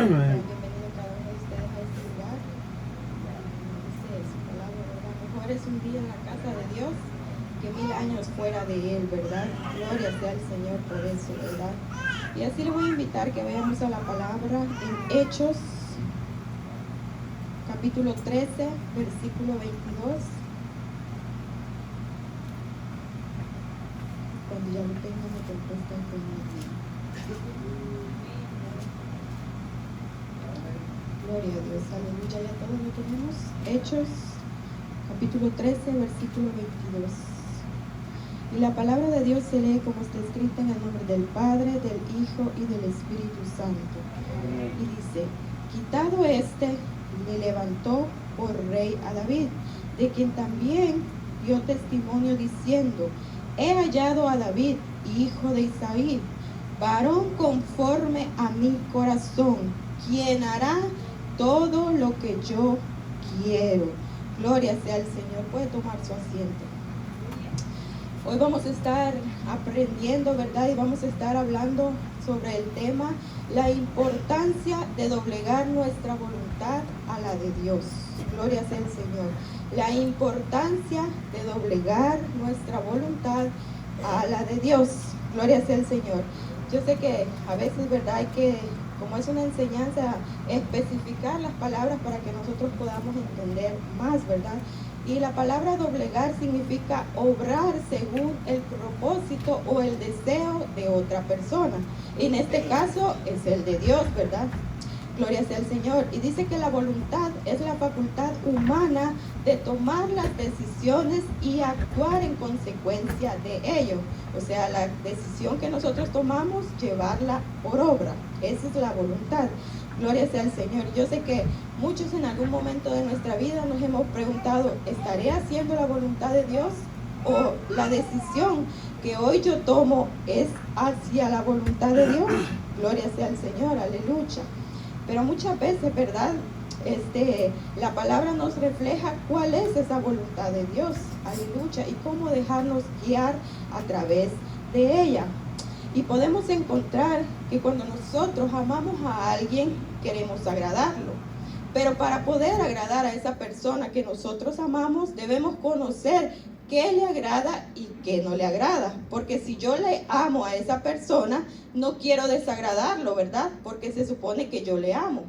Bienvenido cada uno de ustedes a este lugar. Dice su palabra, ¿verdad? Mejor es un día en la casa de Dios que 1000 años fuera de Él, ¿verdad? Gloria sea al Señor por eso, ¿verdad? Y así le voy a invitar que veamos a la palabra en Hechos, capítulo 13, versículo 22. Cuando ya lo tengo, me contesta conmigo. Gloria a Dios, aleluya, ya todos lo tenemos. Hechos, capítulo 13, versículo 22. Y la palabra de Dios se lee como está escrita en el nombre del Padre, del Hijo y del Espíritu Santo. Y dice, quitado le levantó por rey a David, de quien también dio testimonio diciendo, he hallado a David, hijo de Isaí, varón conforme a mi corazón, quien hará todo lo que yo quiero. Gloria sea al Señor. Puede tomar su asiento. Hoy vamos a estar aprendiendo, ¿verdad? Y vamos a estar hablando sobre el tema, la importancia de doblegar nuestra voluntad a la de Dios. Gloria sea al Señor. La importancia de doblegar nuestra voluntad a la de Dios. Gloria sea al Señor. Yo sé que a veces, ¿verdad? Hay que, como es una enseñanza, especificar las palabras para que nosotros podamos entender más, ¿verdad? Y la palabra doblegar significa obrar según el propósito o el deseo de otra persona. Y en este caso es el de Dios, ¿verdad? Gloria sea al Señor. Y dice que la voluntad es la facultad humana de tomar las decisiones y actuar en consecuencia de ello. O sea, la decisión que nosotros tomamos, llevarla por obra. Esa es la voluntad. Gloria sea al Señor. Yo sé que muchos en algún momento de nuestra vida nos hemos preguntado, ¿estaré haciendo la voluntad de Dios? ¿O la decisión que hoy yo tomo es hacia la voluntad de Dios? Gloria sea al Señor, aleluya. Pero muchas veces, ¿verdad? La palabra nos refleja cuál es esa voluntad de Dios, aleluya, y cómo dejarnos guiar a través de ella. Y podemos encontrar que cuando nosotros amamos a alguien, queremos agradarlo. Pero para poder agradar a esa persona que nosotros amamos, debemos conocer qué le agrada y qué no le agrada. Porque si yo le amo a esa persona, no quiero desagradarlo, ¿verdad? Porque se supone que yo le amo.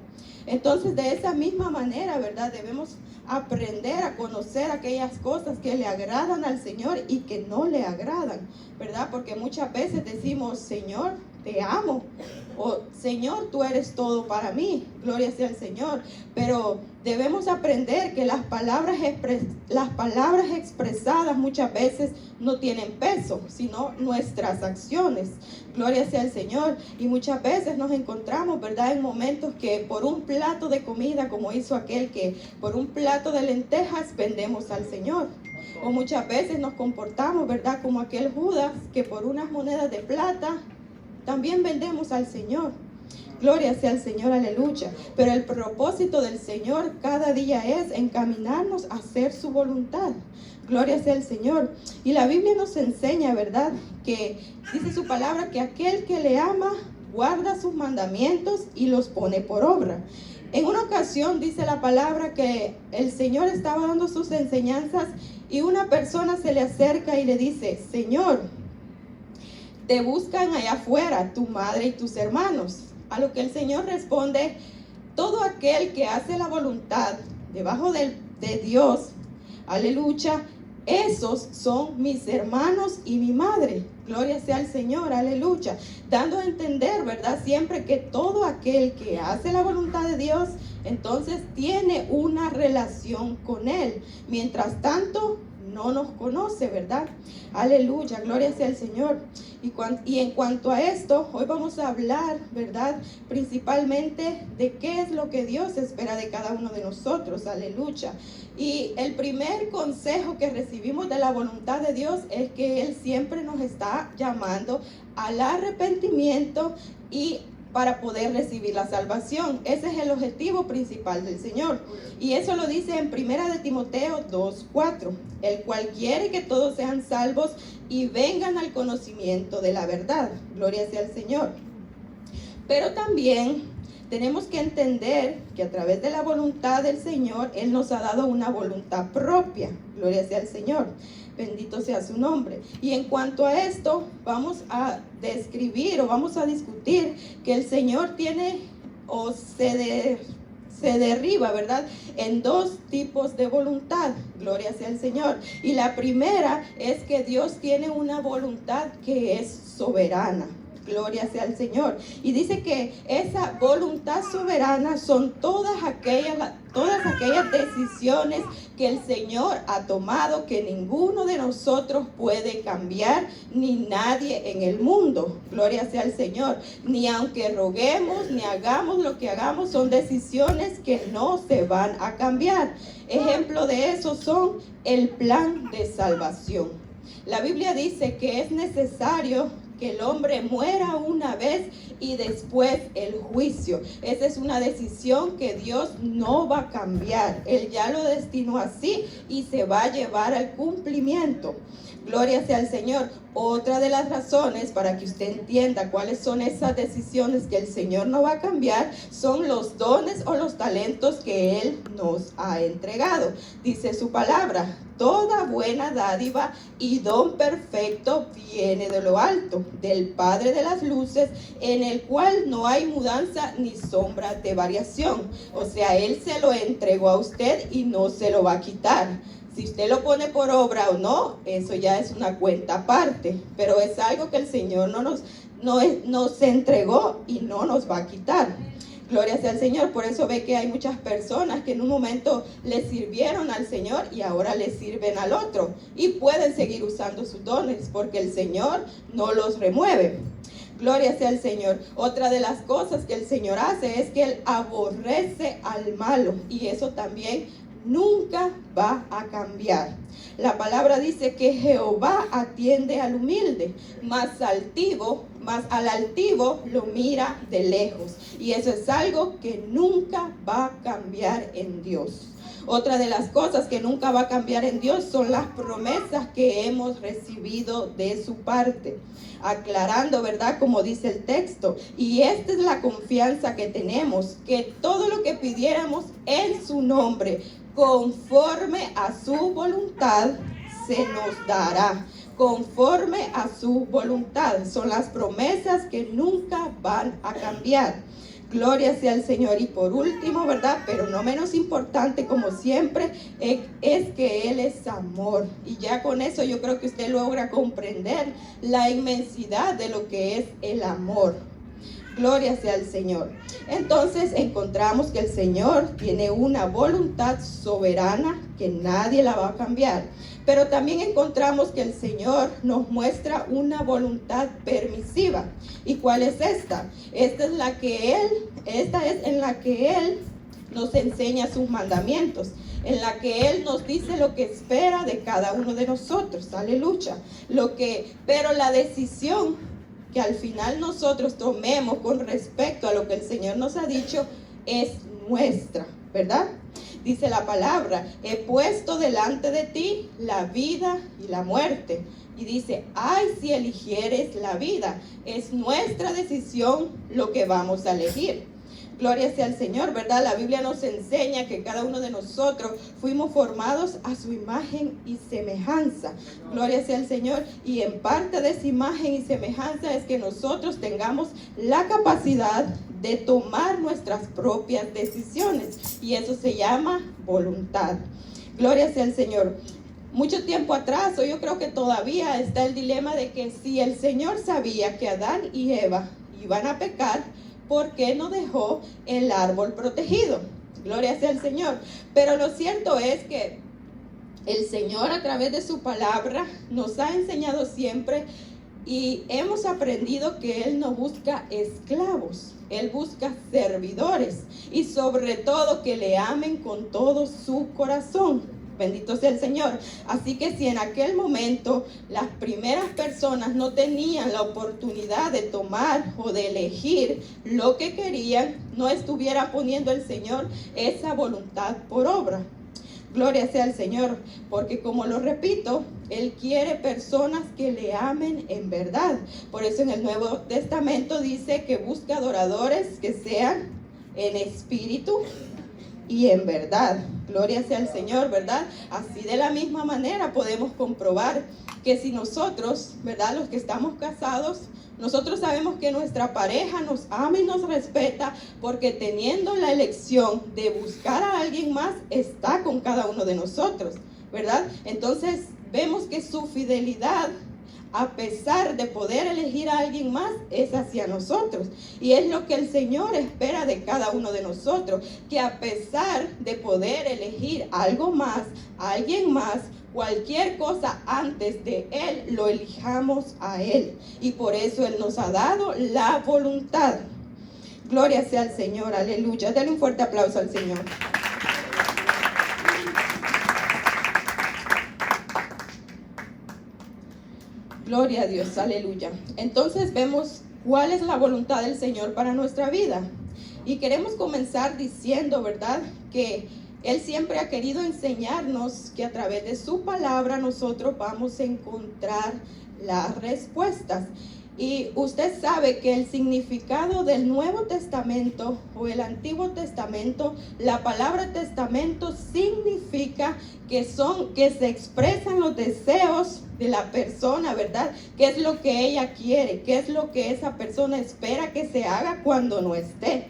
Entonces, de esa misma manera, ¿verdad? Debemos aprender a conocer aquellas cosas que le agradan al Señor y que no le agradan, ¿verdad? Porque muchas veces decimos, Señor, te amo, o Señor, tú eres todo para mí, gloria sea al Señor. Pero debemos aprender que las palabras expresadas muchas veces no tienen peso, sino nuestras acciones. Gloria sea al Señor. Y muchas veces nos encontramos, ¿verdad?, en momentos que por un plato de comida, como hizo aquel que por un plato de lentejas vendemos al Señor. O muchas veces nos comportamos, ¿verdad?, como aquel Judas que por unas monedas de plata también vendemos al Señor. Gloria sea al Señor, aleluya. Pero el propósito del Señor cada día es encaminarnos a hacer su voluntad. Gloria sea al Señor. Y la Biblia nos enseña, ¿verdad?, que dice su palabra que aquel que le ama guarda sus mandamientos y los pone por obra. En una ocasión dice la palabra que el Señor estaba dando sus enseñanzas y una persona se le acerca y le dice, Señor, te buscan allá afuera tu madre y tus hermanos. A lo que el Señor responde, todo aquel que hace la voluntad debajo de Dios, aleluya, esos son mis hermanos y mi madre. Gloria sea al Señor, aleluya. Dando a entender, ¿verdad?, siempre que todo aquel que hace la voluntad de Dios, entonces tiene una relación con Él. Mientras tanto, no nos conoce, ¿verdad? Aleluya, gloria sea al Señor. Y en cuanto a esto, hoy vamos a hablar, ¿verdad?, principalmente de qué es lo que Dios espera de cada uno de nosotros, aleluya. Y el primer consejo que recibimos de la voluntad de Dios es que Él siempre nos está llamando al arrepentimiento y para poder recibir la salvación. Ese es el objetivo principal del Señor. Y eso lo dice en 1 de Timoteo 2:4, el cual quiere que todos sean salvos y vengan al conocimiento de la verdad. Gloria sea al Señor. Pero también tenemos que entender que a través de la voluntad del Señor, Él nos ha dado una voluntad propia. Gloria sea al Señor. Bendito sea su nombre. Y en cuanto a esto, vamos a describir o vamos a discutir que el Señor tiene o se derriba, ¿verdad?, en dos tipos de voluntad. Gloria sea al Señor. Y la primera es que Dios tiene una voluntad que es soberana. Gloria sea al Señor. Y dice que esa voluntad soberana son todas aquellas decisiones que el Señor ha tomado, que ninguno de nosotros puede cambiar, ni nadie en el mundo. Gloria sea al Señor. Ni aunque roguemos, ni hagamos lo que hagamos, son decisiones que no se van a cambiar. Ejemplo de eso son el plan de salvación. La Biblia dice que es necesario que el hombre muera una vez y después el juicio. Esa es una decisión que Dios no va a cambiar. Él ya lo destinó así y se va a llevar al cumplimiento. Gloria sea al Señor. Otra de las razones para que usted entienda cuáles son esas decisiones que el Señor no va a cambiar son los dones o los talentos que Él nos ha entregado. Dice su palabra: toda buena dádiva y don perfecto viene de lo alto, del Padre de las luces, en el cual no hay mudanza ni sombra de variación. O sea, Él se lo entregó a usted y no se lo va a quitar. Si usted lo pone por obra o no, eso ya es una cuenta aparte, pero es algo que el Señor nos entregó y no nos va a quitar. Gloria sea al Señor. Por eso ve que hay muchas personas que en un momento le sirvieron al Señor y ahora le sirven al otro, y pueden seguir usando sus dones porque el Señor no los remueve. Gloria sea al Señor. Otra de las cosas que el Señor hace es que Él aborrece al malo, y eso también nunca va a cambiar. La palabra dice que Jehová atiende al humilde, mas al altivo lo mira de lejos. Y eso es algo que nunca va a cambiar en Dios. Otra de las cosas que nunca va a cambiar en Dios son las promesas que hemos recibido de su parte. Aclarando, ¿verdad?, como dice el texto. Y esta es la confianza que tenemos, que todo lo que pidiéramos en su nombre, conforme a su voluntad, se nos dará. Conforme a su voluntad. Son las promesas que nunca van a cambiar. Gloria sea al Señor. Y por último, ¿verdad?, pero no menos importante, como siempre, es que Él es amor. Y ya con eso yo creo que usted logra comprender la inmensidad de lo que es el amor. Gloria sea al Señor. Entonces encontramos que el Señor tiene una voluntad soberana que nadie la va a cambiar. Pero también encontramos que el Señor nos muestra una voluntad permisiva. ¿Y cuál es esta? Esta es en la que Él nos enseña sus mandamientos, en la que Él nos dice lo que espera de cada uno de nosotros. Aleluya. Pero la decisión que al final nosotros tomemos con respecto a lo que el Señor nos ha dicho es nuestra, ¿verdad? Dice la palabra: he puesto delante de ti la vida y la muerte. Y dice: ay, si eligieres la vida. Es nuestra decisión lo que vamos a elegir. Gloria sea al Señor, ¿verdad? La Biblia nos enseña que cada uno de nosotros fuimos formados a su imagen y semejanza. Gloria sea al Señor. Y en parte de esa imagen y semejanza es que nosotros tengamos la capacidad de tomar nuestras propias decisiones. Y eso se llama voluntad. Gloria sea al Señor. Mucho tiempo atrás, o yo creo que todavía está el dilema de que si el Señor sabía que Adán y Eva iban a pecar, ¿por qué no dejó el árbol protegido? Gloria sea al Señor. Pero lo cierto es que el Señor, a través de su palabra, nos ha enseñado siempre, y hemos aprendido que Él no busca esclavos. Él busca servidores, y sobre todo que le amen con todo su corazón. Bendito sea el Señor. Así que si en aquel momento las primeras personas no tenían la oportunidad de tomar o de elegir lo que querían, no estuviera poniendo el Señor esa voluntad por obra. Gloria sea al Señor, porque como lo repito, Él quiere personas que le amen en verdad. Por eso en el Nuevo Testamento dice que busca adoradores que sean en espíritu y en verdad. Gloria sea al Señor, ¿verdad? Así de la misma manera podemos comprobar que si nosotros, ¿verdad? Los que estamos casados, nosotros sabemos que nuestra pareja nos ama y nos respeta porque teniendo la elección de buscar a alguien más, está con cada uno de nosotros, ¿verdad? Entonces vemos que su fidelidad, a pesar de poder elegir a alguien más, es hacia nosotros. Y es lo que el Señor espera de cada uno de nosotros, que a pesar de poder elegir algo más, a alguien más, cualquier cosa antes de Él, lo elijamos a Él. Y por eso Él nos ha dado la voluntad. Gloria sea al Señor, aleluya. Dale un fuerte aplauso al Señor. Gloria a Dios, aleluya. Entonces vemos cuál es la voluntad del Señor para nuestra vida. Y queremos comenzar diciendo, ¿verdad?, que Él siempre ha querido enseñarnos que a través de su palabra nosotros vamos a encontrar las respuestas. Y usted sabe que el significado del Nuevo Testamento o el Antiguo Testamento, la palabra testamento significa que se expresan los deseos de la persona, ¿verdad? ¿Qué es lo que ella quiere? ¿Qué es lo que esa persona espera que se haga cuando no esté?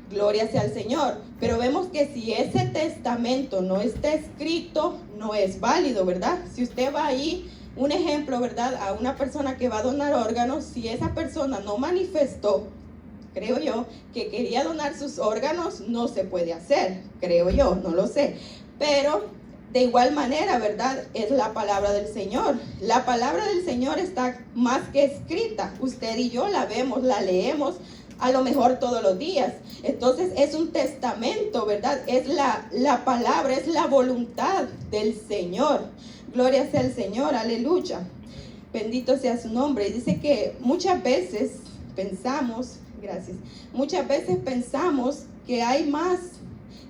Gloria sea al Señor. Pero vemos que si ese testamento no está escrito, no es válido, ¿verdad? Si usted va ahí, un ejemplo, ¿verdad?, a una persona que va a donar órganos, si esa persona no manifestó, creo yo, que quería donar sus órganos, no se puede hacer, creo yo, no lo sé. Pero de igual manera, ¿verdad?, es la palabra del Señor. La palabra del Señor está más que escrita. Usted y yo la vemos, la leemos, a lo mejor todos los días. Entonces es un testamento, ¿verdad? Es la palabra, es la voluntad del Señor. Gloria sea al Señor, aleluya. Bendito sea su nombre. Y dice que muchas veces pensamos que hay más,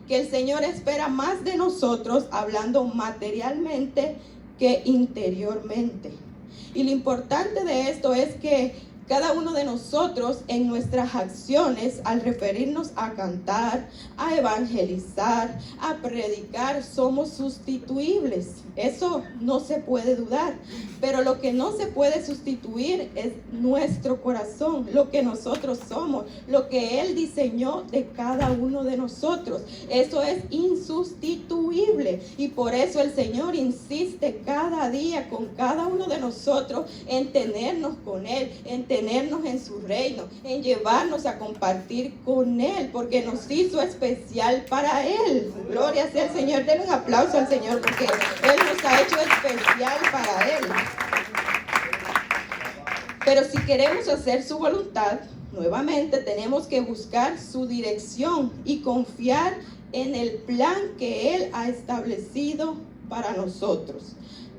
que el Señor espera más de nosotros, hablando materialmente que interiormente. Y lo importante de esto es que cada uno de nosotros en nuestras acciones, al referirnos a cantar, a evangelizar, a predicar, somos sustituibles. Eso no se puede dudar. Pero lo que no se puede sustituir es nuestro corazón, lo que nosotros somos, lo que Él diseñó de cada uno de nosotros. Eso es insustituible. Y por eso el Señor insiste cada día con cada uno de nosotros en tenernos con Él, en tenernos en su reino, en llevarnos a compartir con Él, porque nos hizo especial para Él. Gloria sea al Señor. Denle un aplauso al Señor, porque Él nos ha hecho especial para Él. Pero si queremos hacer su voluntad, nuevamente tenemos que buscar su dirección y confiar en el plan que Él ha establecido para nosotros.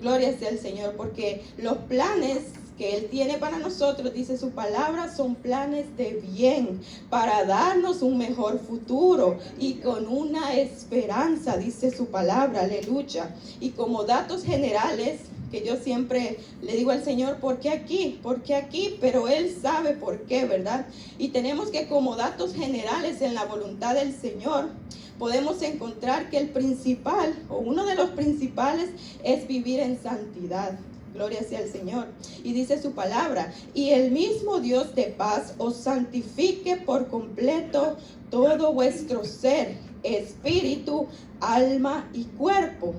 Gloria sea al Señor, porque los planes que Él tiene para nosotros, dice su palabra, son planes de bien, para darnos un mejor futuro y con una esperanza, dice su palabra, aleluya. Y como datos generales, que yo siempre le digo al Señor, ¿por qué aquí? ¿Por qué aquí? Pero Él sabe por qué, ¿verdad? Y tenemos que, como datos generales en la voluntad del Señor, podemos encontrar que el principal, o uno de los principales, es vivir en santidad. Gloria sea al Señor. Y dice su palabra, y el mismo Dios de paz os santifique por completo todo vuestro ser, espíritu, alma y cuerpo.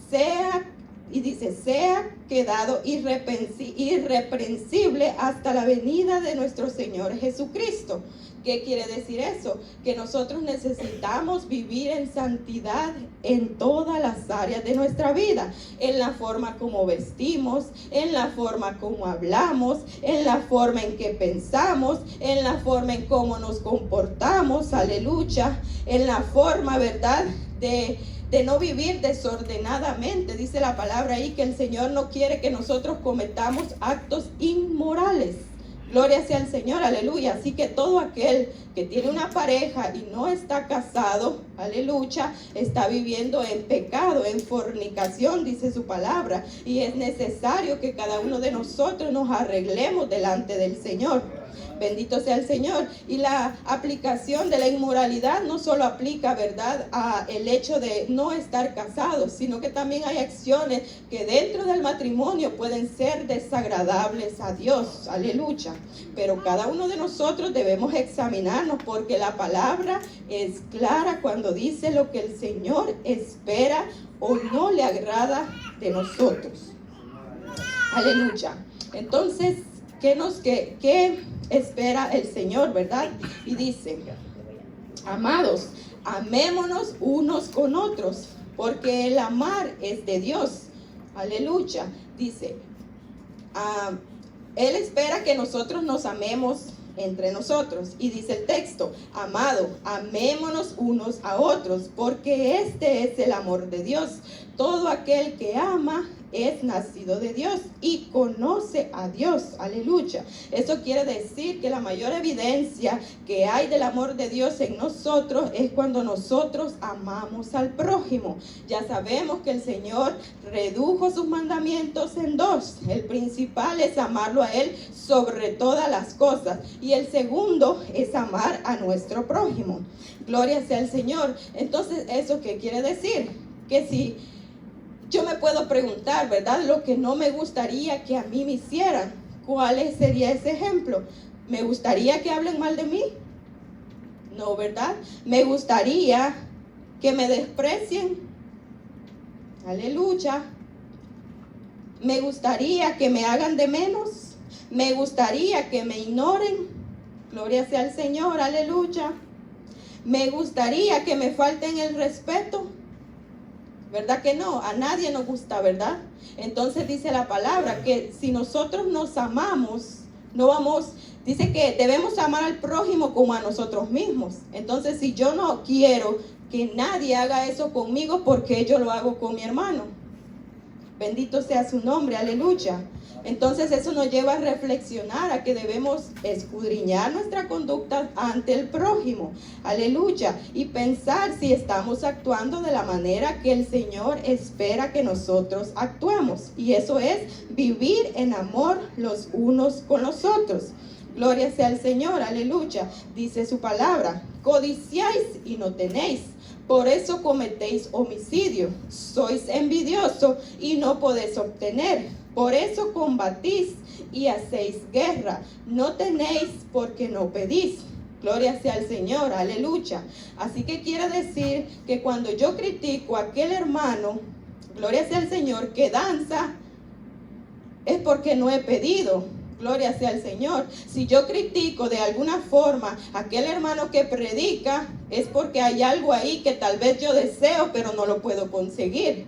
Sea quedado irreprensible hasta la venida de nuestro Señor Jesucristo. ¿Qué quiere decir eso? Que nosotros necesitamos vivir en santidad en todas las áreas de nuestra vida, en la forma como vestimos, en la forma como hablamos, en la forma en que pensamos, en la forma en cómo nos comportamos, aleluya, en la forma, ¿verdad?, de no vivir desordenadamente. Dice la palabra ahí que el Señor no quiere que nosotros cometamos actos inmorales. Gloria sea al Señor, aleluya. Así que todo aquel que tiene una pareja y no está casado, aleluya, está viviendo en pecado, en fornicación, dice su palabra. Y es necesario que cada uno de nosotros nos arreglemos delante del Señor. Bendito sea el Señor. Y la aplicación de la inmoralidad no solo aplica, ¿verdad?, a el hecho de no estar casados, sino que también hay acciones que dentro del matrimonio pueden ser desagradables a Dios. Aleluya. Pero cada uno de nosotros debemos examinarnos, porque la palabra es clara cuando dice lo que el Señor espera o no le agrada de nosotros. Aleluya. Entonces, ¿qué espera el Señor, verdad? Y dice: amados, amémonos unos con otros, porque el amar es de Dios. Aleluya. Dice, Él espera que nosotros nos amemos entre nosotros. Y dice el texto: amado, amémonos unos a otros, porque este es el amor de Dios. Todo aquel que ama es nacido de Dios y conoce a Dios. Aleluya. Eso quiere decir que la mayor evidencia que hay del amor de Dios en nosotros es cuando nosotros amamos al prójimo. Ya sabemos que el Señor redujo sus mandamientos en dos. El principal es amarlo a Él sobre todas las cosas, y el segundo es amar a nuestro prójimo. Gloria sea al Señor. Entonces, ¿eso qué quiere decir? Que si yo me puedo preguntar, ¿verdad?, lo que no me gustaría que a mí me hicieran, ¿cuál sería ese ejemplo? ¿Me gustaría que hablen mal de mí? No, ¿verdad? ¿Me gustaría que me desprecien? Aleluya. ¿Me gustaría que me hagan de menos? ¿Me gustaría que me ignoren? Gloria sea al Señor, aleluya. ¿Me gustaría que me falten el respeto? ¿Verdad que no? A nadie nos gusta, ¿verdad? Entonces dice la palabra que si nosotros nos amamos, dice que debemos amar al prójimo como a nosotros mismos. Entonces, si yo no quiero que nadie haga eso conmigo, ¿por qué yo lo hago con mi hermano? Bendito sea su nombre, aleluya. Entonces eso nos lleva a reflexionar, a que debemos escudriñar nuestra conducta ante el prójimo, aleluya, y pensar si estamos actuando de la manera que el Señor espera que nosotros actuemos. Y eso es vivir en amor los unos con los otros. Gloria sea al Señor, aleluya. Dice su palabra: codiciáis y no tenéis, por eso cometéis homicidio. Sois envidiosos y no podéis obtener, por eso combatís y hacéis guerra. No tenéis porque no pedís. Gloria sea al Señor, aleluya. Así que quiere decir que cuando yo critico a aquel hermano, gloria sea al Señor, que danza, es porque no he pedido. Gloria sea al Señor. Si yo critico de alguna forma a aquel hermano que predica, es porque hay algo ahí que tal vez yo deseo, pero no lo puedo conseguir.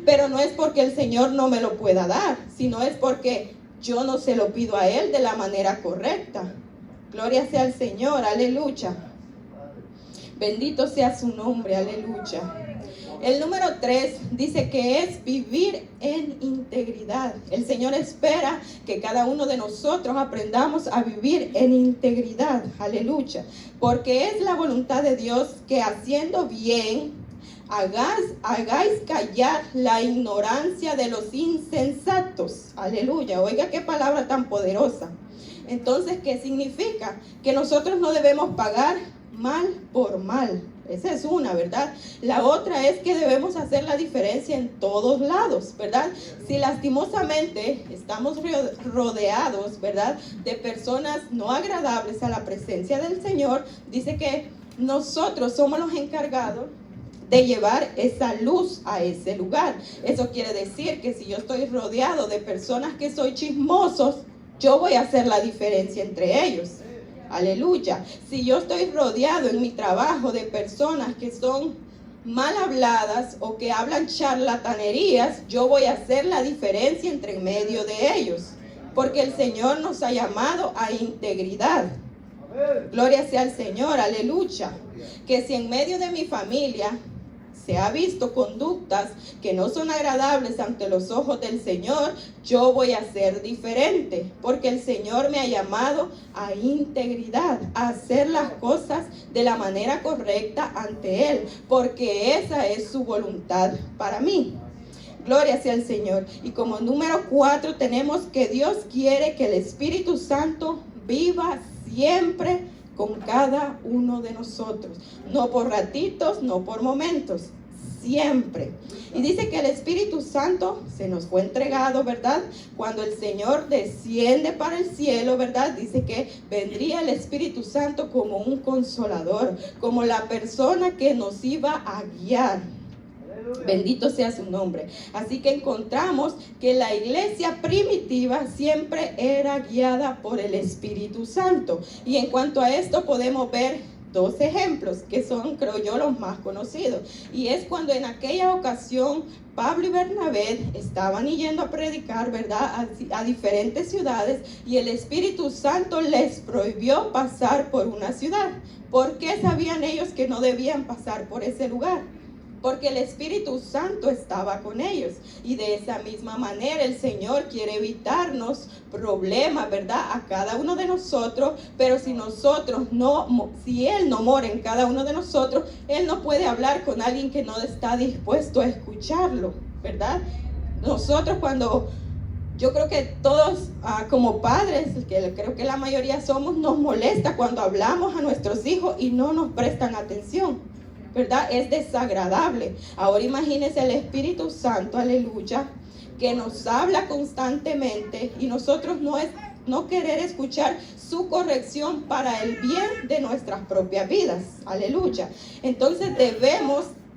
Pero no es porque el Señor no me lo pueda dar, sino es porque yo no se lo pido a Él de la manera correcta. Gloria sea al Señor, aleluya. Bendito sea su nombre, aleluya. El número 3 dice que es vivir en integridad. El Señor espera que cada uno de nosotros aprendamos a vivir en integridad, aleluya. Porque es la voluntad de Dios que haciendo bien hagáis callar la ignorancia de los insensatos. Aleluya. Oiga qué palabra tan poderosa. Entonces, ¿qué significa? Que nosotros no debemos pagar mal por mal. Esa es una, ¿verdad? La otra es que debemos hacer la diferencia en todos lados, ¿verdad? Si lastimosamente estamos rodeados, ¿verdad?, de personas no agradables a la presencia del Señor, dice que nosotros somos los encargados de llevar esa luz a ese lugar. Eso quiere decir que si yo estoy rodeado de personas que son chismosos, yo voy a hacer la diferencia entre ellos. Aleluya. Si yo estoy rodeado en mi trabajo de personas que son mal habladas o que hablan charlatanerías, yo voy a hacer la diferencia entre en medio de ellos. Porque el Señor nos ha llamado a integridad. Gloria sea al Señor, aleluya. Que si en medio de mi familia se ha visto conductas que no son agradables ante los ojos del Señor, yo voy a ser diferente, porque el Señor me ha llamado a integridad, a hacer las cosas de la manera correcta ante Él, porque esa es su voluntad para mí. Gloria sea al Señor. Y como número 4 tenemos que Dios quiere que el Espíritu Santo viva siempre con cada uno de nosotros. No por ratitos, no por momentos, siempre. Y dice que el Espíritu Santo se nos fue entregado, ¿verdad? Cuando el Señor desciende para el cielo, ¿verdad? Dice que vendría el Espíritu Santo como un consolador, como la persona que nos iba a guiar. Bendito sea su nombre. Así que encontramos que la iglesia primitiva siempre era guiada por el Espíritu Santo. Y en cuanto a esto podemos ver 2 ejemplos que son, creo yo, los más conocidos. Y es cuando en aquella ocasión Pablo y Bernabé estaban yendo a predicar, ¿verdad?, a diferentes ciudades, y el Espíritu Santo les prohibió pasar por una ciudad. ¿Por qué sabían ellos que no debían pasar por ese lugar? Porque el Espíritu Santo estaba con ellos. Y de esa misma manera el Señor quiere evitarnos problemas, ¿verdad?, a cada uno de nosotros. Pero si Él no mora en cada uno de nosotros, Él no puede hablar con alguien que no está dispuesto a escucharlo, ¿verdad? Nosotros yo creo que todos como padres, que creo que la mayoría somos, nos molesta cuando hablamos a nuestros hijos y no nos prestan atención, ¿verdad? Es desagradable. Ahora imagínense el Espíritu Santo, aleluya, que nos habla constantemente y nosotros no querer escuchar su corrección para el bien de nuestras propias vidas, aleluya. Entonces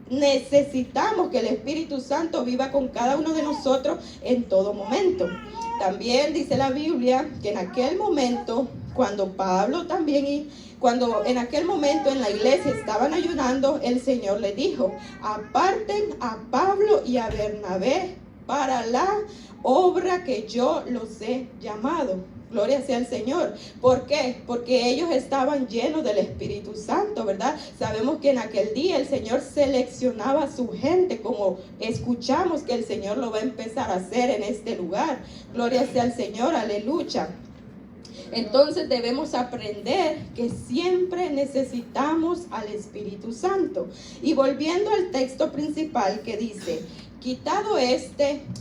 necesitamos que el Espíritu Santo viva con cada uno de nosotros en todo momento. También dice la Biblia que en aquel momento, cuando en aquel momento en la iglesia estaban ayunando, el Señor le dijo: aparten a Pablo y a Bernabé para la obra que yo los he llamado. Gloria sea al Señor. ¿Por qué? Porque ellos estaban llenos del Espíritu Santo, ¿verdad? Sabemos que en aquel día el Señor seleccionaba a su gente, como escuchamos que el Señor lo va a empezar a hacer en este lugar. Gloria sea al Señor, aleluya. Entonces debemos aprender que siempre necesitamos al Espíritu Santo. Y volviendo al texto principal que dice: quitado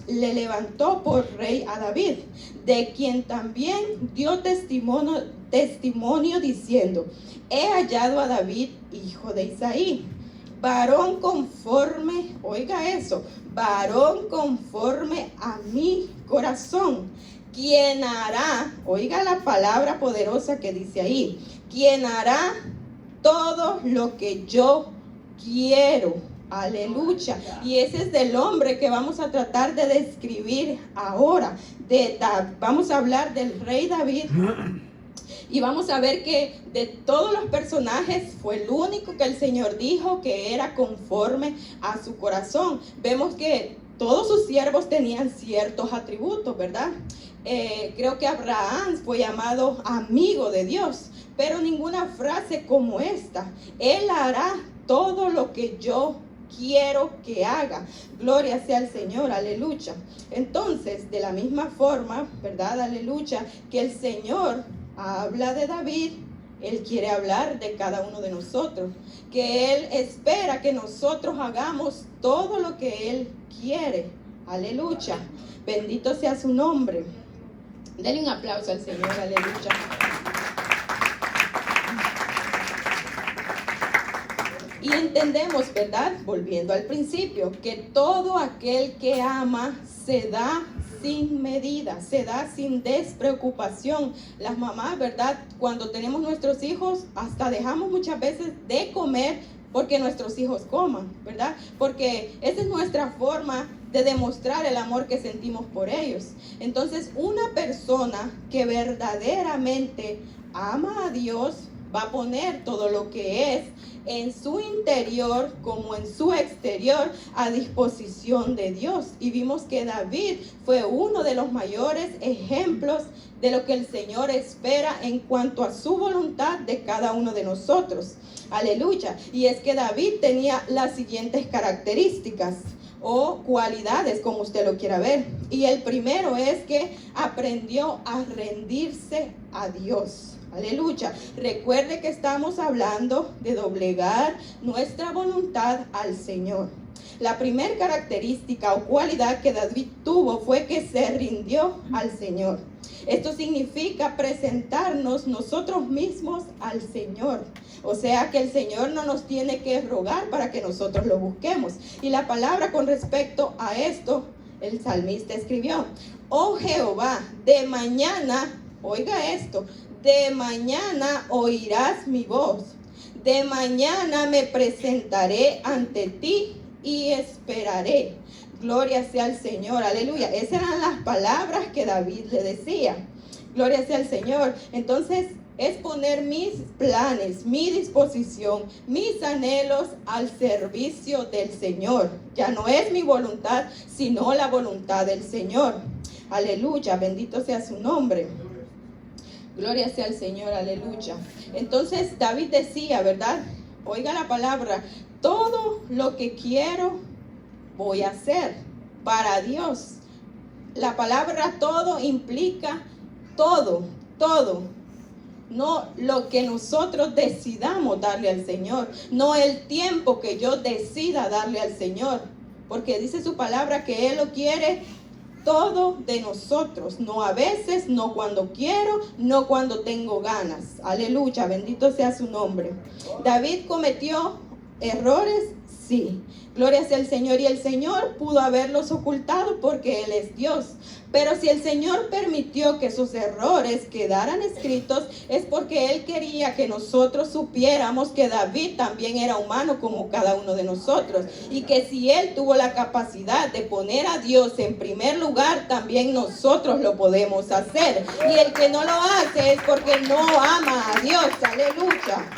le levantó por rey a David, de quien también dio testimonio diciendo: he hallado a David, hijo de Isaí, varón conforme, oiga eso, varón conforme a mi corazón, quien hará, oiga la palabra poderosa que dice ahí, quien hará todo lo que yo quiero. Aleluya. Y ese es del hombre que vamos a tratar de describir ahora. Vamos a hablar del rey David. Y vamos a ver que de todos los personajes fue el único que el Señor dijo que era conforme a su corazón. Vemos que todos sus siervos tenían ciertos atributos, ¿verdad? Creo que Abraham fue llamado amigo de Dios, pero ninguna frase como esta: Él hará todo lo que yo quiero que haga. Gloria sea al Señor, aleluya. Entonces, de la misma forma, ¿verdad? Aleluya, que el Señor habla de David, Él quiere hablar de cada uno de nosotros, que Él espera que nosotros hagamos todo lo que Él quiere. Aleluya. Bendito sea su nombre. Denle un aplauso al Señor, aleluya. Y entendemos, ¿verdad? Volviendo al principio, que todo aquel que ama se da sin medida, se da sin despreocupación. Las mamás, ¿verdad? Cuando tenemos nuestros hijos, hasta dejamos muchas veces de comer porque nuestros hijos coman, ¿verdad? Porque esa es nuestra forma de demostrar el amor que sentimos por ellos. Entonces, una persona que verdaderamente ama a Dios, va a poner todo lo que es en su interior como en su exterior a disposición de Dios. Y vimos que David fue uno de los mayores ejemplos de lo que el Señor espera en cuanto a su voluntad de cada uno de nosotros. Aleluya. Y es que David tenía las siguientes características o cualidades, como usted lo quiera ver. Y el primero es que aprendió a rendirse a Dios. Aleluya. Recuerde que estamos hablando de doblegar nuestra voluntad al Señor. La primera característica o cualidad que David tuvo fue que se rindió al Señor. Esto significa presentarnos nosotros mismos al Señor. O sea que el Señor no nos tiene que rogar para que nosotros lo busquemos. Y la palabra con respecto a esto, el salmista escribió: oh Jehová, de mañana, oiga esto, de mañana oirás mi voz. De mañana me presentaré ante ti y esperaré. Gloria sea al Señor, aleluya. Esas eran las palabras que David le decía. Gloria sea al Señor. Entonces es poner mis planes, mi disposición, mis anhelos al servicio del Señor. Ya no es mi voluntad, sino la voluntad del Señor. Aleluya, bendito sea su nombre. Gloria sea al Señor, aleluya. Entonces David decía, ¿verdad? Oiga la palabra: todo lo que quiero voy a hacer para Dios. La palabra todo implica todo. No lo que nosotros decidamos darle al Señor, no el tiempo que yo decida darle al Señor, porque dice su palabra que Él lo quiere todo de nosotros, no a veces, no cuando quiero, no cuando tengo ganas. Aleluya, bendito sea su nombre. David cometió errores, sí. Gloria sea al Señor, y el Señor pudo haberlos ocultado porque Él es Dios. Pero si el Señor permitió que sus errores quedaran escritos, es porque Él quería que nosotros supiéramos que David también era humano como cada uno de nosotros. Y que si Él tuvo la capacidad de poner a Dios en primer lugar, también nosotros lo podemos hacer. Y el que no lo hace es porque no ama a Dios. Aleluya.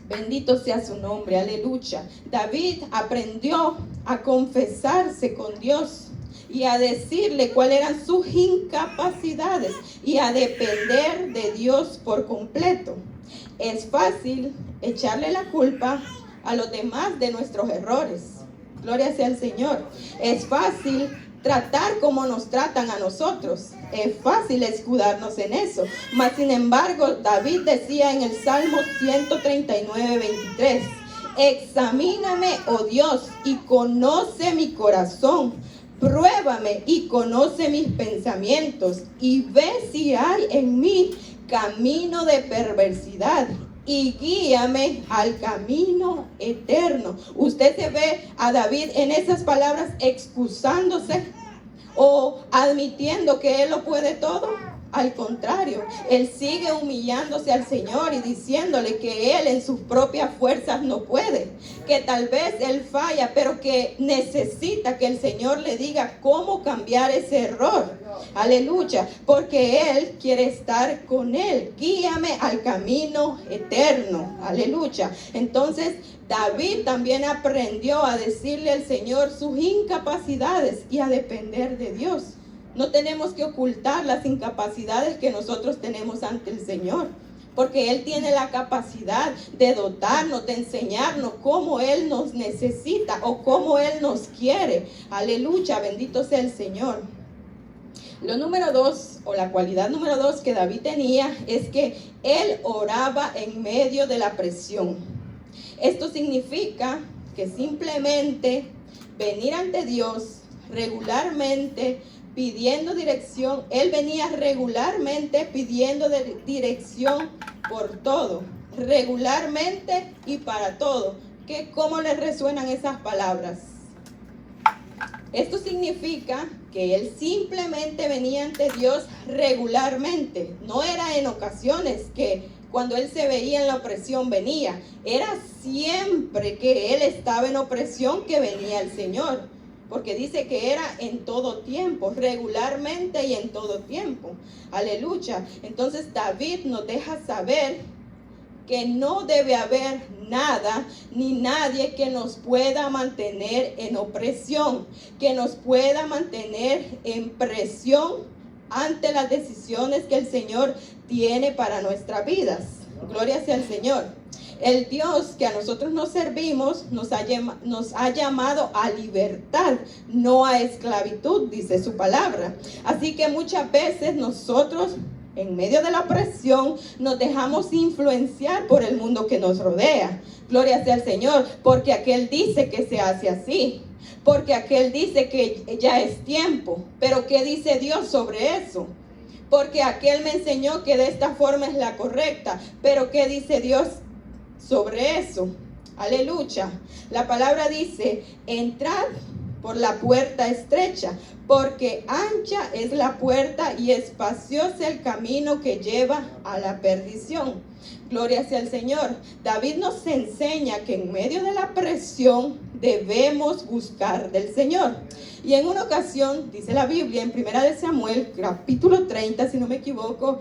Bendito sea su nombre, aleluya. David aprendió a confesarse con Dios y a decirle cuáles eran sus incapacidades y a depender de Dios por completo. Es fácil echarle la culpa a los demás de nuestros errores. Gloria sea al Señor. Es fácil tratar como nos tratan a nosotros. Es fácil escudarnos en eso. Mas sin embargo, David decía en el Salmo 139:23: examíname, oh Dios, y conoce mi corazón. Pruébame y conoce mis pensamientos, y ve si hay en mí camino de perversidad, y guíame al camino eterno. Usted se ve a David en esas palabras excusándose o admitiendo que él lo puede todo. Al contrario, él sigue humillándose al Señor y diciéndole que él en sus propias fuerzas no puede, que tal vez él falla, pero que necesita que el Señor le diga cómo cambiar ese error. Aleluya, porque él quiere estar con él. Guíame al camino eterno. Aleluya. Entonces David también aprendió a decirle al Señor sus incapacidades y a depender de Dios. No tenemos que ocultar las incapacidades que nosotros tenemos ante el Señor, porque Él tiene la capacidad de dotarnos, de enseñarnos cómo Él nos necesita o cómo Él nos quiere. Aleluya, bendito sea el Señor. Lo número 2, o la cualidad número 2 que David tenía, es que él oraba en medio de la presión. Esto significa que simplemente venir ante Dios regularmente, pidiendo dirección. Él venía regularmente pidiendo dirección por todo, regularmente y para todo. ¿Cómo les resuenan esas palabras? Esto significa que él simplemente venía ante Dios regularmente. No era en ocasiones que cuando él se veía en la opresión venía. Era siempre que él estaba en opresión que venía el Señor. porque dice que era en todo tiempo, regularmente y en todo tiempo. Aleluya. Entonces David nos deja saber que no debe haber nada ni nadie que nos pueda mantener en opresión, que nos pueda mantener en presión ante las decisiones que el Señor tiene para nuestras vidas. Gloria sea al Señor. El Dios que a nosotros nos servimos nos ha llamado a libertad, no a esclavitud, dice su palabra. Así que muchas veces nosotros, en medio de la opresión, nos dejamos influenciar por el mundo que nos rodea. Gloria sea al Señor, porque aquel dice que se hace así, porque aquel dice que ya es tiempo. Pero ¿qué dice Dios sobre eso? Porque aquel me enseñó que de esta forma es la correcta, pero ¿qué dice Dios sobre eso? Aleluya. La palabra dice: entrad por la puerta estrecha, porque ancha es la puerta y espacioso el camino que lleva a la perdición. Gloria sea al Señor. David nos enseña que en medio de la presión debemos buscar del Señor. Y en una ocasión, dice la Biblia en 1 Samuel, capítulo 30, si no me equivoco,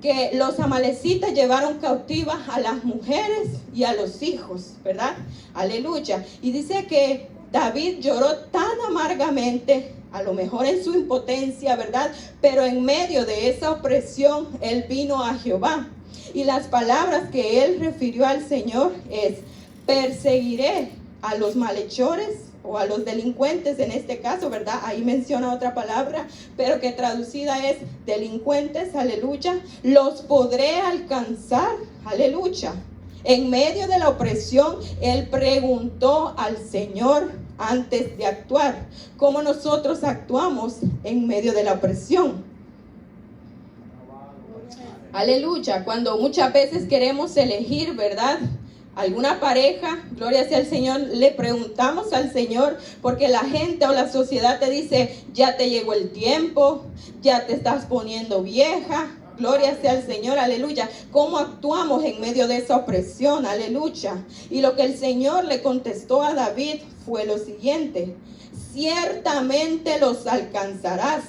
que los amalecitas llevaron cautivas a las mujeres y a los hijos, ¿verdad? Aleluya. Y dice que David lloró tan amargamente, a lo mejor en su impotencia, ¿verdad? Pero en medio de esa opresión, él vino a Jehová. Y las palabras que él refirió al Señor es: perseguiré a los malhechores o a los delincuentes en este caso, ¿verdad? Ahí menciona otra palabra, pero que traducida es delincuentes, aleluya. Los podré alcanzar, aleluya. En medio de la opresión, él preguntó al Señor antes de actuar. ¿Cómo nosotros actuamos en medio de la opresión? Aleluya. Cuando muchas veces queremos elegir, ¿verdad?, alguna pareja, gloria sea al Señor, le preguntamos al Señor, porque la gente o la sociedad te dice: ya te llegó el tiempo, ya te estás poniendo vieja. Gloria sea al Señor, aleluya. ¿Cómo actuamos en medio de esa opresión? Aleluya. Y lo que el Señor le contestó a David fue lo siguiente: ciertamente los alcanzarás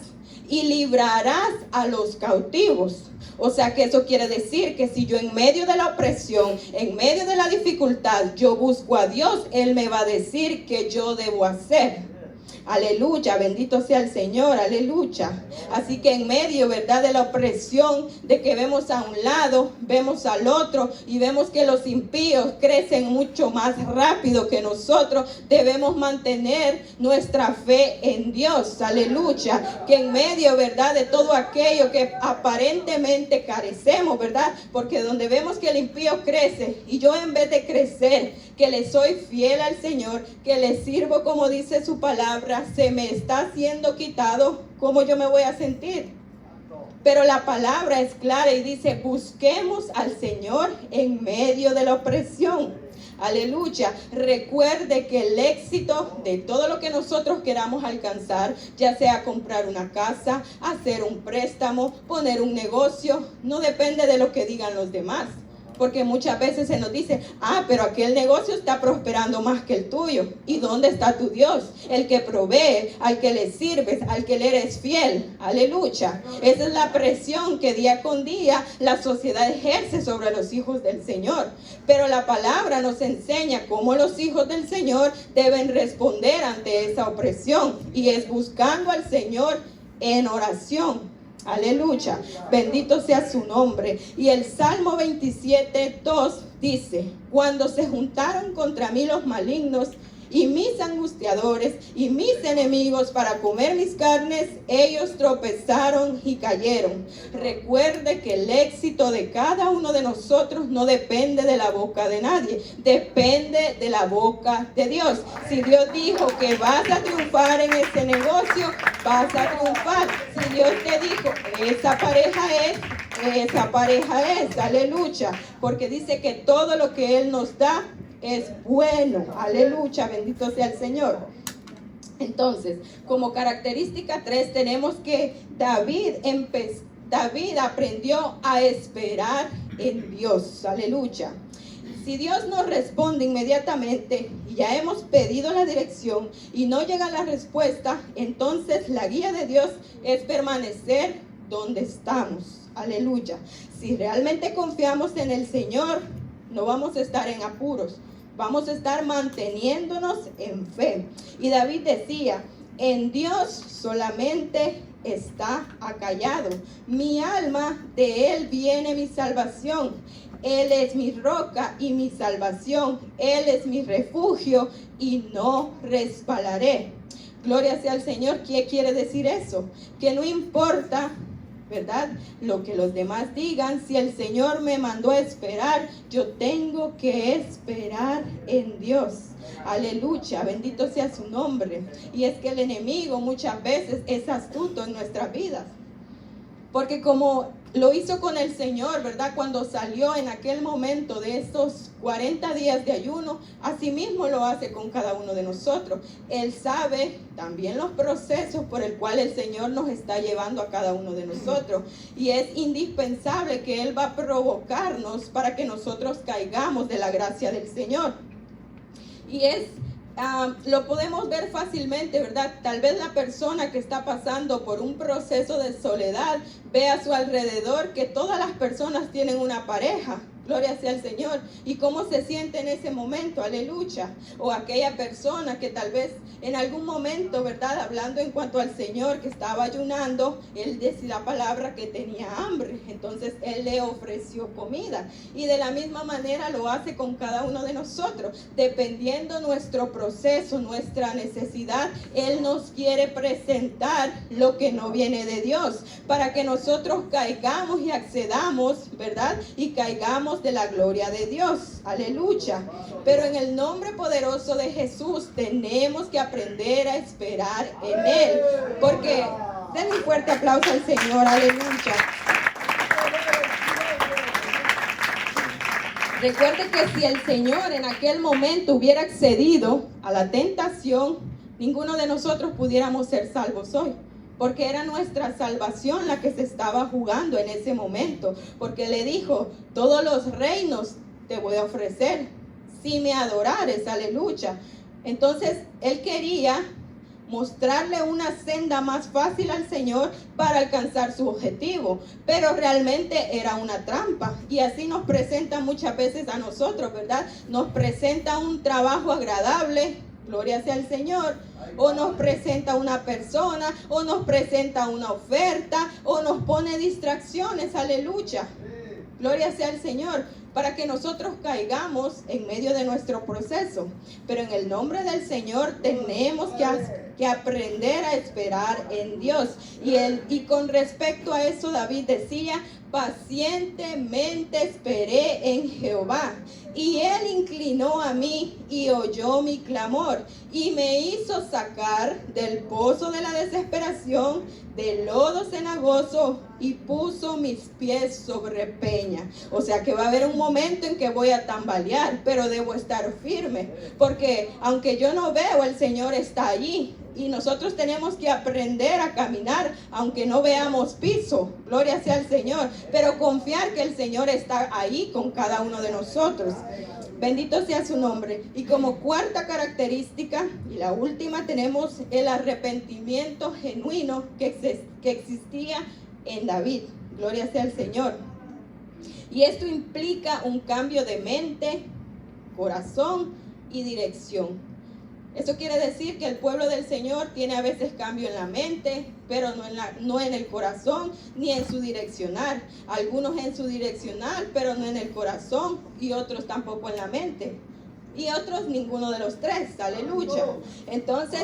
y librarás a los cautivos. O sea que eso quiere decir que si yo en medio de la opresión, en medio de la dificultad, yo busco a Dios, Él me va a decir qué yo debo hacer. Aleluya, bendito sea el Señor, aleluya. Así que en medio, ¿verdad?, de la opresión, de que vemos a un lado, vemos al otro y vemos que los impíos crecen mucho más rápido que nosotros, debemos mantener nuestra fe en Dios, aleluya. Que en medio, ¿verdad?, de todo aquello que aparentemente carecemos, ¿verdad? Porque donde vemos que el impío crece y yo, en vez de crecer, que le soy fiel al Señor, que le sirvo como dice su palabra, se me está siendo quitado, ¿cómo yo me voy a sentir? Pero la palabra es clara y dice: busquemos al Señor en medio de la opresión. Aleluya. Recuerde que el éxito de todo lo que nosotros queramos alcanzar, ya sea comprar una casa, hacer un préstamo, poner un negocio, no depende de lo que digan los demás. Porque muchas veces se nos dice: pero aquel negocio está prosperando más que el tuyo. ¿Y dónde está tu Dios? El que provee, al que le sirves, al que le eres fiel. Aleluya. Esa es la presión que día con día la sociedad ejerce sobre los hijos del Señor. Pero la palabra nos enseña cómo los hijos del Señor deben responder ante esa opresión. Y es buscando al Señor en oración. Aleluya, bendito sea su nombre. Y el Salmo 27:2 dice: cuando se juntaron contra mí los malignos y mis angustiadores y mis enemigos para comer mis carnes, ellos tropezaron y cayeron. Recuerde que el éxito de cada uno de nosotros no depende de la boca de nadie, depende de la boca de Dios. Si Dios dijo que vas a triunfar en ese negocio, vas a triunfar. Si Dios te dijo: esa pareja es, aleluya, porque dice que todo lo que Él nos da es bueno, aleluya, bendito sea el Señor. Entonces, como característica 3 tenemos que David aprendió a esperar en Dios, aleluya. Si Dios nos responde inmediatamente y ya hemos pedido la dirección y no llega la respuesta, entonces la guía de Dios es permanecer donde estamos. Aleluya. Si realmente confiamos en el Señor, no vamos a estar en apuros. Vamos a estar manteniéndonos en fe. Y David decía, en Dios solamente está acallado. Mi alma, de Él viene mi salvación. Él es mi roca y mi salvación. Él es mi refugio y no resbalaré. Gloria sea al Señor. ¿Qué quiere decir eso? Que no importa, ¿verdad?, lo que los demás digan. Si el Señor me mandó a esperar, yo tengo que esperar en Dios. Aleluya, bendito sea su nombre. Y es que el enemigo muchas veces es astuto en nuestras vidas, porque como lo hizo con el Señor, ¿verdad?, cuando salió en aquel momento de estos 40 días de ayuno, así mismo lo hace con cada uno de nosotros. Él sabe también los procesos por el cual el Señor nos está llevando a cada uno de nosotros. Y es indispensable que Él va a provocarnos para que nosotros caigamos de la gracia del Señor. Y lo podemos ver fácilmente, ¿verdad? Tal vez la persona que está pasando por un proceso de soledad ve a su alrededor que todas las personas tienen una pareja. Gloria sea al Señor. ¿Y cómo se siente en ese momento? Aleluya. O aquella persona que tal vez en algún momento, ¿verdad?, hablando en cuanto al Señor, que estaba ayunando, Él decía la palabra que tenía hambre. Entonces Él le ofreció comida. Y de la misma manera lo hace con cada uno de nosotros. Dependiendo nuestro proceso, nuestra necesidad, Él nos quiere presentar lo que no viene de Dios, para que nosotros caigamos y accedamos, ¿verdad?, y caigamos de la gloria de Dios. Aleluya. Pero en el nombre poderoso de Jesús tenemos que aprender a esperar en Él, porque den un fuerte aplauso al Señor. Aleluya. Recuerde que si el Señor en aquel momento hubiera accedido a la tentación, ninguno de nosotros pudiéramos ser salvos hoy, porque era nuestra salvación la que se estaba jugando en ese momento, porque le dijo, todos los reinos te voy a ofrecer si me adorares. Aleluya. Entonces Él quería mostrarle una senda más fácil al Señor para alcanzar su objetivo, pero realmente era una trampa. Y así nos presenta muchas veces a nosotros, ¿verdad? Nos presenta un trabajo agradable, gloria sea al Señor, o nos presenta una persona, o nos presenta una oferta, o nos pone distracciones. Aleluya. Gloria sea al Señor, para que nosotros caigamos en medio de nuestro proceso. Pero en el nombre del Señor tenemos que aprender a esperar en Dios. Y con respecto a eso, David decía, pacientemente esperé en Jehová, y Él inclinó a mí y oyó mi clamor, y me hizo sacar del pozo de la desesperación, del lodo cenagoso, y puso mis pies sobre peña. O sea que va a haber un momento en que voy a tambalear, pero debo estar firme, porque aunque yo no veo, el Señor está allí. Y nosotros tenemos que aprender a caminar aunque no veamos piso. Gloria sea al Señor. Pero confiar que el Señor está ahí con cada uno de nosotros. Bendito sea su nombre. Y como cuarta característica, y la última, tenemos el arrepentimiento genuino que existía en David. Gloria sea al Señor. Y esto implica un cambio de mente, corazón y dirección. Eso quiere decir que el pueblo del Señor tiene a veces cambio en la mente, pero no en el corazón ni en su direccional. Algunos en su direccional, pero no en el corazón, y otros tampoco en la mente. Y otros ninguno de los tres. Aleluya. Entonces,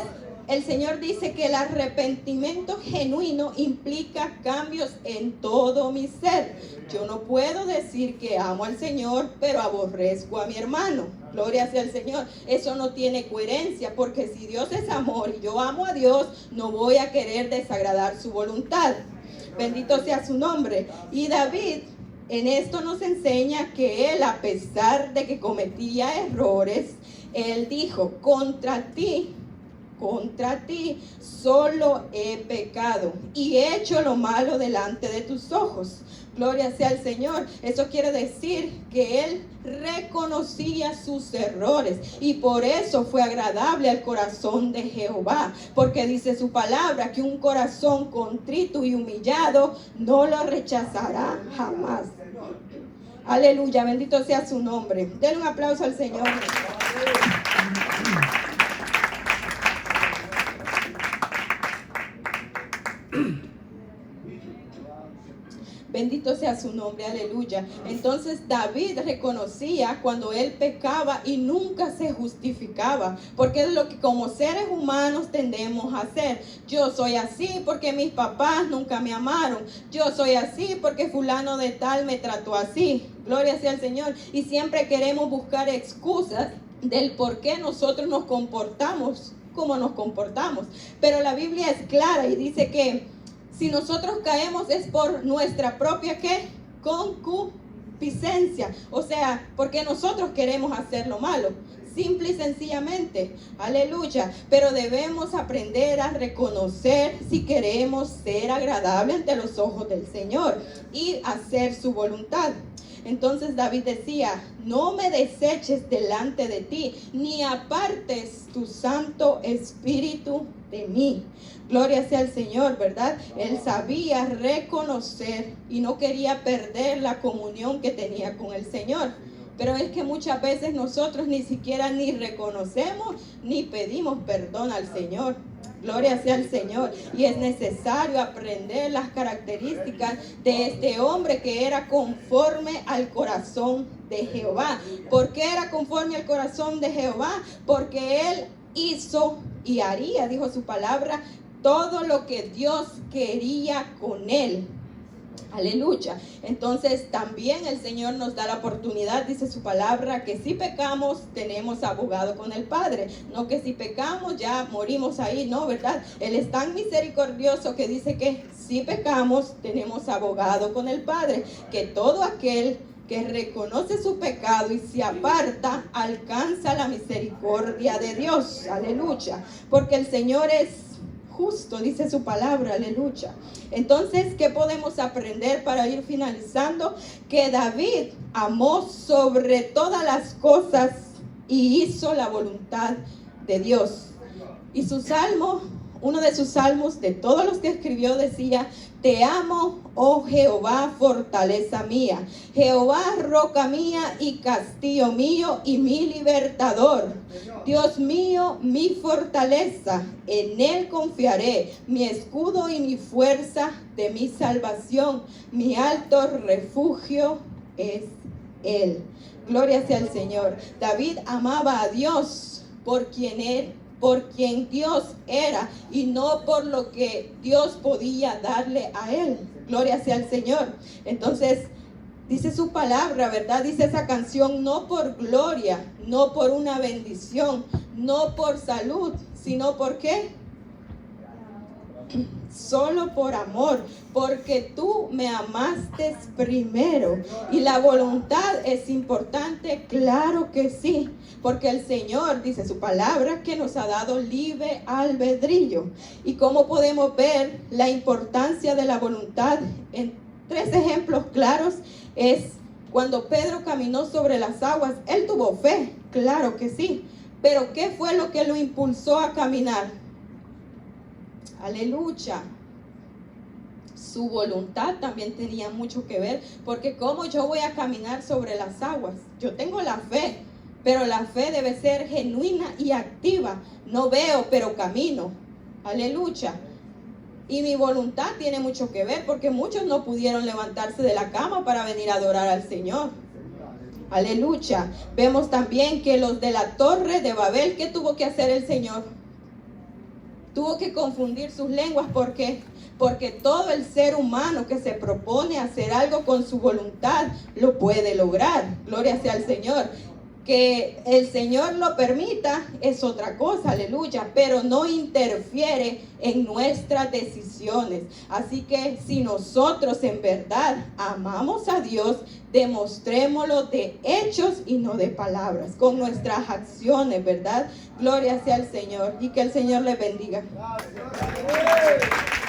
el Señor dice que el arrepentimiento genuino implica cambios en todo mi ser. Yo no puedo decir que amo al Señor, pero aborrezco a mi hermano. Gloria sea al Señor. Eso no tiene coherencia, porque si Dios es amor y yo amo a Dios, no voy a querer desagradar su voluntad. Bendito sea su nombre. Y David en esto nos enseña que él, a pesar de que cometía errores, él dijo, contra ti solo he pecado y he hecho lo malo delante de tus ojos, Gloria sea al Señor. Eso quiere decir que él reconocía sus errores y por eso fue agradable al corazón de Jehová, porque dice su palabra que un corazón contrito y humillado no lo rechazará jamás. Aleluya, bendito sea su nombre. Denle un aplauso al Señor. Bendito sea su nombre, aleluya. Entonces David reconocía cuando él pecaba y nunca se justificaba, porque es lo que como seres humanos tendemos a hacer. Yo soy así porque mis papás nunca me amaron. Yo soy así porque fulano de tal me trató así. Gloria sea al Señor. Y siempre queremos buscar excusas del por qué nosotros nos comportamos como nos comportamos. Pero la Biblia es clara y dice que si nosotros caemos es por nuestra propia ¿qué? Concupiscencia. O sea, porque nosotros queremos hacer lo malo. Simple y sencillamente. Aleluya. Pero debemos aprender a reconocer si queremos ser agradables ante los ojos del Señor y hacer su voluntad. Entonces David decía, no me deseches delante de ti, ni apartes tu Santo Espíritu de mí. Gloria sea al Señor, ¿verdad? Él sabía reconocer y no quería perder la comunión que tenía con el Señor. Pero es que muchas veces nosotros ni siquiera ni reconocemos ni pedimos perdón al Señor. Gloria sea al Señor. Y es necesario aprender las características de este hombre que era conforme al corazón de Jehová. ¿Por qué era conforme al corazón de Jehová? Porque él hizo y haría, dijo su palabra, todo lo que Dios quería con él. Aleluya. Entonces también el Señor nos da la oportunidad, dice su palabra, que si pecamos tenemos abogado con el Padre. No que si pecamos ya morimos ahí, no, ¿verdad? Él es tan misericordioso que dice que si pecamos tenemos abogado con el Padre. Que todo aquel que reconoce su pecado y se aparta alcanza la misericordia de Dios. Aleluya. Porque el Señor es justo, dice su palabra, aleluya. Entonces, ¿qué podemos aprender para ir finalizando? Que David amó sobre todas las cosas y hizo la voluntad de Dios. Y su salmo, uno de sus salmos de todos los que escribió decía, te amo, oh Jehová, fortaleza mía, Jehová, roca mía y castillo mío y mi libertador. Dios mío, mi fortaleza, en él confiaré, mi escudo y mi fuerza de mi salvación, mi alto refugio es él. Gloria sea al Señor. David amaba a Dios por quien Dios era y no por lo que Dios podía darle a él. Gloria sea al Señor. Entonces, dice su palabra, ¿verdad? Dice esa canción, no por gloria, no por una bendición, no por salud, sino por ¿qué? Solo por amor, porque tú me amaste primero. Y la voluntad es importante, claro que sí, porque el Señor, dice su palabra, que nos ha dado libre albedrío. Y cómo podemos ver la importancia de la voluntad en 3 ejemplos claros. Es cuando Pedro caminó sobre las aguas, él tuvo fe, claro que sí, pero ¿qué fue lo que lo impulsó a caminar? Aleluya. Su voluntad también tenía mucho que ver, porque ¿cómo yo voy a caminar sobre las aguas? Yo tengo la fe, pero la fe debe ser genuina y activa. No veo, pero camino. Aleluya. Y mi voluntad tiene mucho que ver, porque muchos no pudieron levantarse de la cama para venir a adorar al Señor. Aleluya. Vemos también que los de la torre de Babel, ¿qué tuvo que hacer el Señor? Tuvo que confundir sus lenguas. ¿Por qué? Porque todo el ser humano que se propone hacer algo con su voluntad lo puede lograr. Gloria sea al Señor. Que el Señor lo permita es otra cosa, aleluya, pero no interfiere en nuestras decisiones. Así que si nosotros en verdad amamos a Dios, demostrémoslo de hechos y no de palabras, con nuestras acciones, ¿verdad? Gloria sea al Señor y que el Señor le bendiga. Gracias.